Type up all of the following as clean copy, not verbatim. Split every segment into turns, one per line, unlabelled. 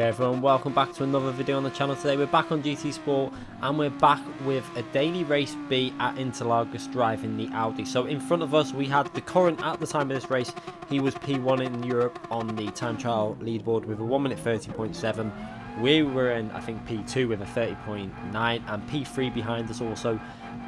Okay everyone, welcome back to another video on the channel. Today we're back on GT Sport and we're back with a daily race B at Interlagos driving the Audi. So in front of us we had the current, at the time of this race, he was P1 in Europe on the time trial leaderboard with a 1 minute 30.7. We were in, I think, P2 with a 30.9 and P3 behind us also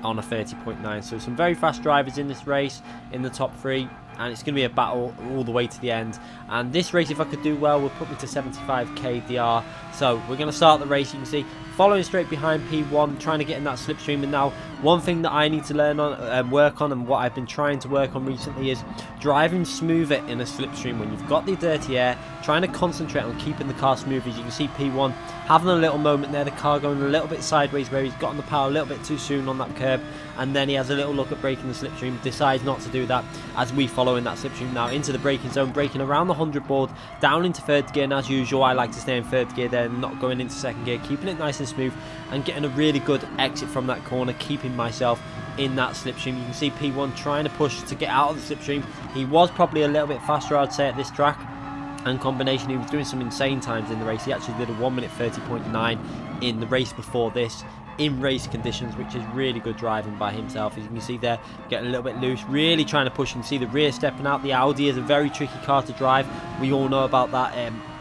on a 30.9. So some very fast drivers in this race in the top three. And it's going to be a battle all the way to the end. And this race, if I could do well, would put me to 75k DR. So we're going to start the race. You can see following straight behind P1, trying to get in that slipstream. And now one thing that I need to learn on, work on, and what I've been trying to work on recently is driving smoother in a slipstream. When you've got the dirty air, trying to concentrate on keeping the car smooth. As you can see P1 having a little moment there, the car going a little bit sideways where he's gotten the power a little bit too soon on that curb, and then he has a little look at braking the slipstream, decides not to do that as we follow in that slipstream now into the braking zone, braking around the 100 board, down into third gear, and as usual I like to stay in third gear there, not going into second gear, keeping it nice and smooth and getting a really good exit from that corner, keeping myself in that slipstream. You can see P1 trying to push to get out of the slipstream. He was probably a little bit faster, I'd say, at this track, and combination he was doing some insane times in the race. He actually did a 1 minute 30.9 in the race before this in race conditions, which is really good driving by himself. As you can see there, getting a little bit loose, really trying to push. You can see the rear stepping out. The Audi is a very tricky car to drive, we all know about that.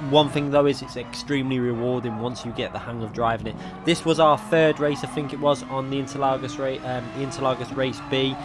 One thing though is it's extremely rewarding once you get the hang of driving it. This was our third race, I think it was, on the Interlagos race B.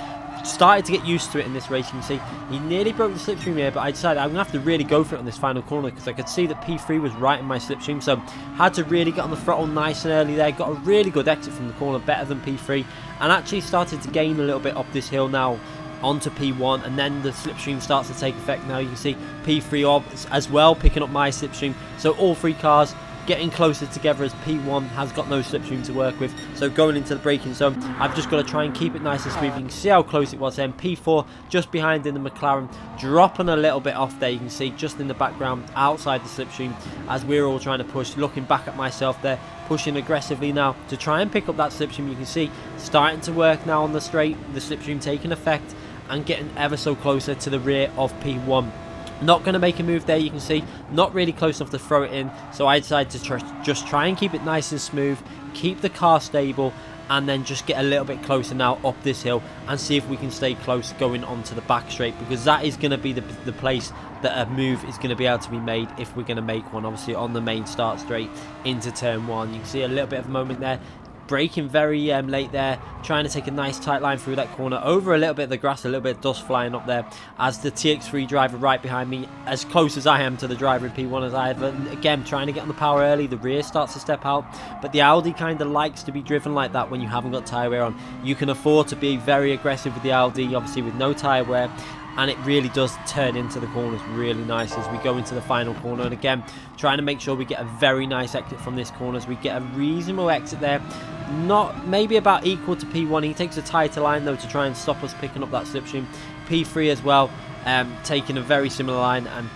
Started to get used to it in this race. You can see he nearly broke the slipstream here, but I decided I'm going to have to really go for it on this final corner because I could see that P3 was right in my slipstream, so had to really get on the throttle nice and early there. Got a really good exit from the corner, better than P3, and actually started to gain a little bit up this hill now onto P1, and then the slipstream starts to take effect. Now you can see P3 as well picking up my slipstream, so all three cars getting closer together as P1 has got no slipstream to work with. So going into the braking zone, I've just got to try and keep it nice and smooth. You can see how close it was then. P4 just behind in the McLaren, dropping a little bit off there. You can see just in the background outside the slipstream as we're all trying to push. Looking back at myself there, pushing aggressively now to try and pick up that slipstream. You can see starting to work now on the straight, the slipstream taking effect and getting ever so closer to the rear of P1. Not going to make a move there, you can see, not really close enough to throw it in, so I decided to just try and keep it nice and smooth, keep the car stable, and then just get a little bit closer now up this hill and see if we can stay close going onto the back straight, because that is going to be the place that a move is going to be able to be made if we're going to make one, obviously on the main start straight into turn one. You can see a little bit of a moment there, braking very late there, trying to take a nice tight line through that corner, over a little bit of the grass, a little bit of dust flying up there, as the TX3 driver right behind me, as close as I am to the driver in P1 as I have, and again trying to get on the power early. The rear starts to step out, but the Audi kind of likes to be driven like that when you haven't got tyre wear on. You can afford to be very aggressive with the Audi, obviously with no tyre wear, and it really does turn into the corners really nice as we go into the final corner. And again, trying to make sure we get a very nice exit from this corner as we get a reasonable exit there, not maybe about equal to P1. He takes a tighter line though to try and stop us picking up that slipstream. P3 as well, taking a very similar line, and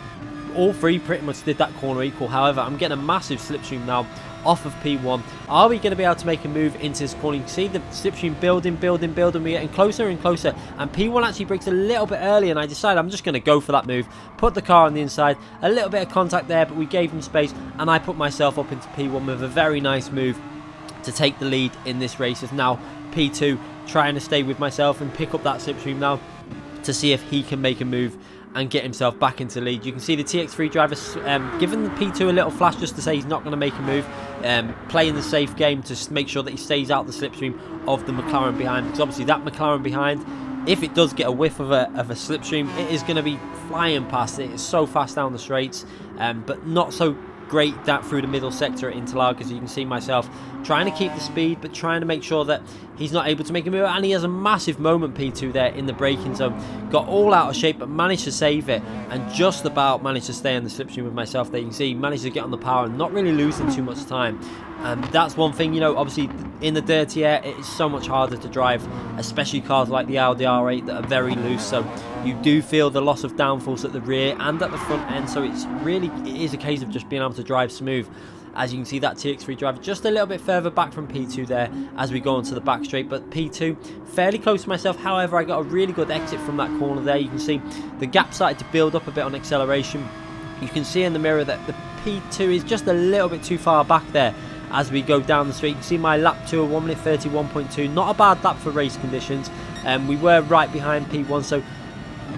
all three pretty much did that corner equal. However, I'm getting a massive slipstream now off of P1. Are we going to be able to make a move into this corner? You can see the slipstream building. We're getting closer and closer, and P1 actually breaks a little bit early, and I decided I'm just going to go for that move, put the car on the inside. A little bit of contact there, but we gave him space, and I put myself up into P1 with a very nice move to take the lead in this race. As now P2 trying to stay with myself and pick up that slipstream now to see if he can make a move and get himself back into the lead. You can see the TX3 driver giving the P2 a little flash just to say he's not going to make a move, playing the safe game to make sure that he stays out the slipstream of the McLaren behind, because obviously that McLaren behind, if it does get a whiff of a slipstream, it is going to be flying past it. It's so fast down the straights, but not so great that through the middle sector at Interlagos. You can see myself trying to keep the speed, but trying to make sure that he's not able to make a move, and he has a massive moment, P2, there in the braking zone. Got all out of shape, but managed to save it, and just about managed to stay on the slipstream with myself there. You can see he managed to get on the power and not really losing too much time. That's one thing, you know, obviously in the dirty air it is so much harder to drive, especially cars like the Audi R8 that are very loose, so you do feel the loss of downforce at the rear and at the front end, so it is a case of just being able to drive smooth. As you can see, that TX3 driver just a little bit further back from P2 there as we go onto the back straight, but P2 fairly close to myself. However, I got a really good exit from that corner there. You can see the gap started to build up a bit on acceleration. You can see in the mirror that the P2 is just a little bit too far back there as we go down the street. You can see my lap 2 at 1 minute 31.2, not a bad lap for race conditions. We were right behind P1, so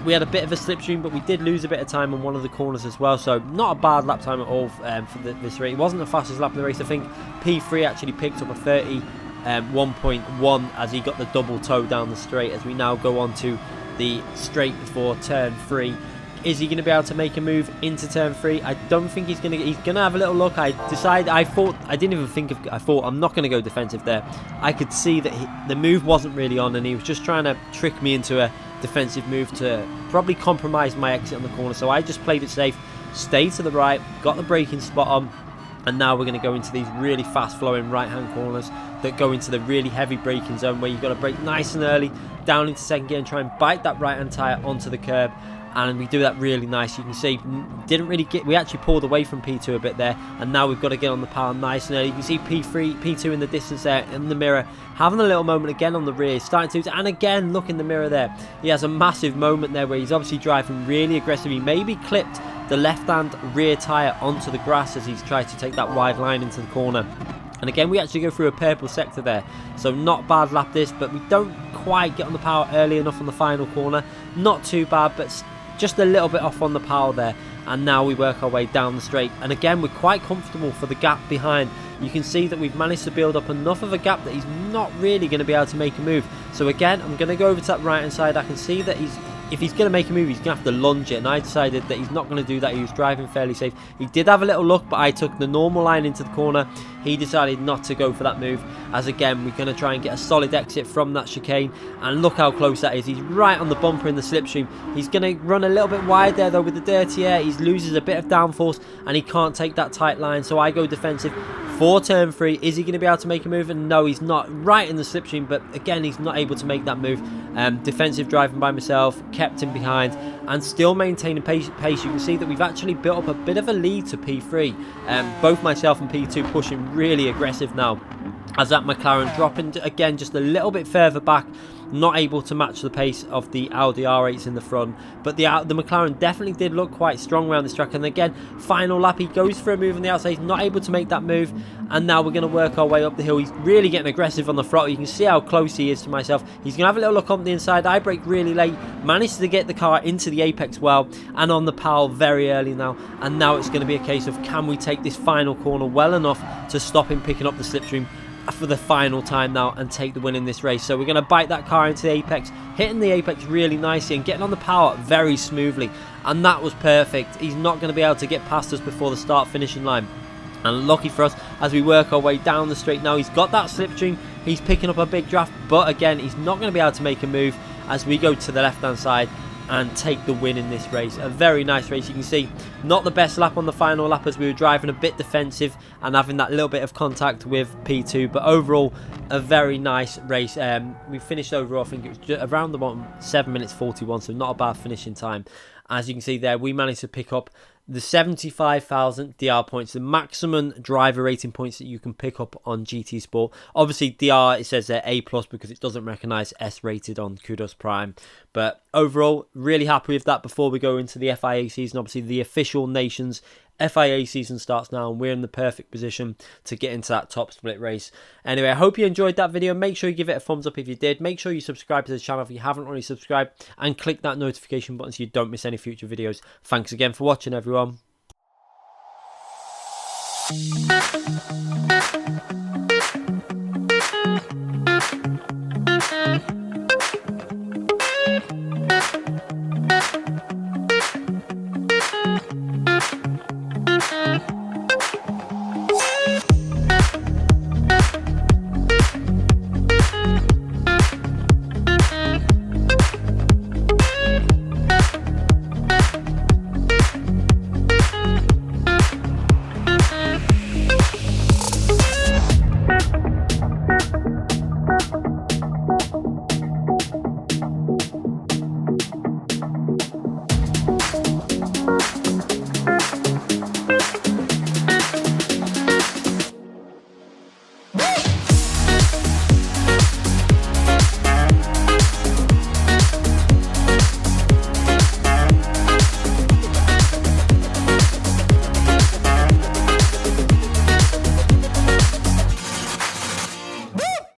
we had a bit of a slipstream, but we did lose a bit of time on one of the corners as well, so not a bad lap time at all for this race. It wasn't the fastest lap of the race. I think P3 actually picked up a 1.1 as he got the double toe down the straight, as we now go on to the straight before turn 3. Is he going to be able to make a move into turn 3? I don't think he's going to. He's going to have a little look. I thought I'm not going to go defensive there. I could see that the move wasn't really on, and he was just trying to trick me into a defensive move to probably compromise my exit on the corner. So I just played it safe, stayed to the right, got the braking spot on, and now we're going to go into these really fast flowing right hand corners that go into the really heavy braking zone, where you've got to brake nice and early down into second gear and try and bite that right hand tyre onto the curb. And we do that really nice. You can see we actually pulled away from P2 a bit there, and now we've got to get on the power nice and early. You can see P2 in the distance there in the mirror, having a little moment again on the rear, starting to, and again look in the mirror there. He has a massive moment there where he's obviously driving really aggressively, maybe clipped the left hand rear tyre onto the grass as he's tried to take that wide line into the corner. And again, we actually go through a purple sector there, so not bad lap this, but we don't quite get on the power early enough on the final corner. Not too bad, but just a little bit off on the power there. And now we work our way down the straight, and again we're quite comfortable for the gap behind. You can see that we've managed to build up enough of a gap that he's not really going to be able to make a move. So again, I'm going to go over to that right hand side. I can see that if he's going to make a move, he's going to have to lunge it, and I decided that he's not going to do that. He was driving fairly safe. He did have a little look, but I took the normal line into the corner. He decided not to go for that move, as again we're going to try and get a solid exit from that chicane, and look how close that is. He's right on the bumper in the slipstream. He's going to run a little bit wide there though with the dirty air. He loses a bit of downforce and he can't take that tight line, so I go defensive for turn 3. Is he going to be able to make a move? And no, he's not. Right in the slipstream, but again he's not able to make that move. Defensive driving by myself, kept him behind and still maintaining pace. You can see that we've actually built up a bit of a lead to P3. Both myself and P2 pushing really aggressive now, as that McLaren dropping again just a little bit further back, not able to match the pace of the Audi R8s in the front. But the McLaren definitely did look quite strong around this track. And again, final lap, he goes for a move on the outside. He's not able to make that move. And now we're going to work our way up the hill. He's really getting aggressive on the throttle. You can see how close he is to myself. He's going to have a little look on the inside. I brake really late, managed to get the car into the apex well and on the power very early now. And now it's going to be a case of, can we take this final corner well enough to stop him picking up the slipstream for the final time now and take the win in this race. So we're going to bite that car into the apex, hitting the apex really nicely and getting on the power very smoothly, and that was perfect. He's not going to be able to get past us before the start finishing line. And lucky for us, as we work our way down the straight now, he's got that slipstream, he's picking up a big draft, but again he's not going to be able to make a move as we go to the left hand side and take the win in this race. A very nice race. You can see not the best lap on the final lap, as we were driving a bit defensive and having that little bit of contact with P2, but overall a very nice race. We finished overall, I think it was just around the bottom 7 minutes 41, so not a bad finishing time. As you can see there, we managed to pick up the 75,000 DR points, the maximum driver rating points that you can pick up on GT Sport. Obviously DR, it says A+, because it doesn't recognise S rated on Kudos Prime. But overall, really happy with that. Before we go into the FIA season, obviously the official nations FIA season starts now, and we're in the perfect position to get into that top split race. Anyway, I hope you enjoyed that video. Make sure you give it a thumbs up if you did. Make sure you subscribe to the channel if you haven't already subscribed, and click that notification button so you don't miss any future videos. Thanks again for watching, everyone.